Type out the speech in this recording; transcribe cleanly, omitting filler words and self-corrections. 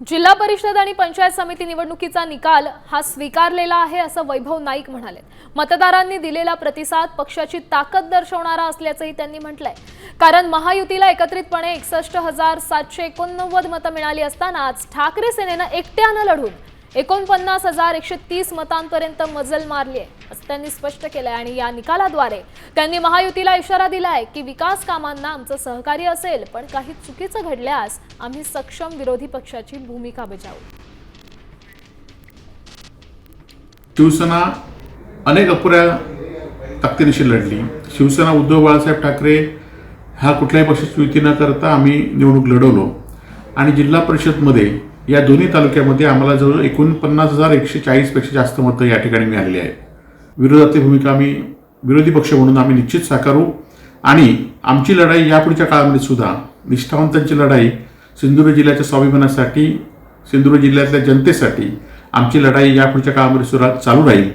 जिल्हा परिषद आणि पंचायत समिती निवडणुकीचा निकाल हा स्वीकारलेला आहे असं वैभव नाईक म्हणाले। मतदारांनी दिलेला प्रतिसाद पक्षाची ताकद दर्शवणारा असल्याचंही त्यांनी म्हटलंय। कारण महायुतीला एकत्रितपणे 61,789 मतं मिळाली असताना आज ठाकरे सेनेनं एकट्यानं लढून 49,130 मतांपर्यंत मजल मारली आहे असं त्यांनी स्पष्ट केलंय। आणि या निकालाद्वारे त्यांनी महायुतीला इशारा दिलाय की विकास कामांना आमचं सहकार्य असेल, पण काही चुकीचं घडल्यास आम्ही सक्षम विरोधी पक्षाची भूमिका बजावू। शिवसेना अनेक अपुऱ्या ताकदीनिशी लढली। शिवसेना उद्धव बाळासाहेब ठाकरे हा कुठल्याही पक्षाची युती न करता आम्ही निवडणूक लढवलो आणि जिल्हा परिषदमध्ये या दोन्ही तालुक्यामध्ये आम्हाला जवळ 49,140 पेक्षा जास्त मतं या ठिकाणी मिळालेली आहेत। विरोधातली भूमिका आम्ही विरोधी पक्ष म्हणून आम्ही निश्चित साकारू आणि आमची लढाई यापुढच्या काळामध्ये सुद्धा निष्ठावंतांची लढाई, सिंधुदुर्ग जिल्ह्याच्या स्वाभिमानासाठी, सिंधुदुर्ग जिल्ह्यातल्या जनतेसाठी आमची लढाई यापुढच्या काळामध्ये सुद्धा चालू राहील।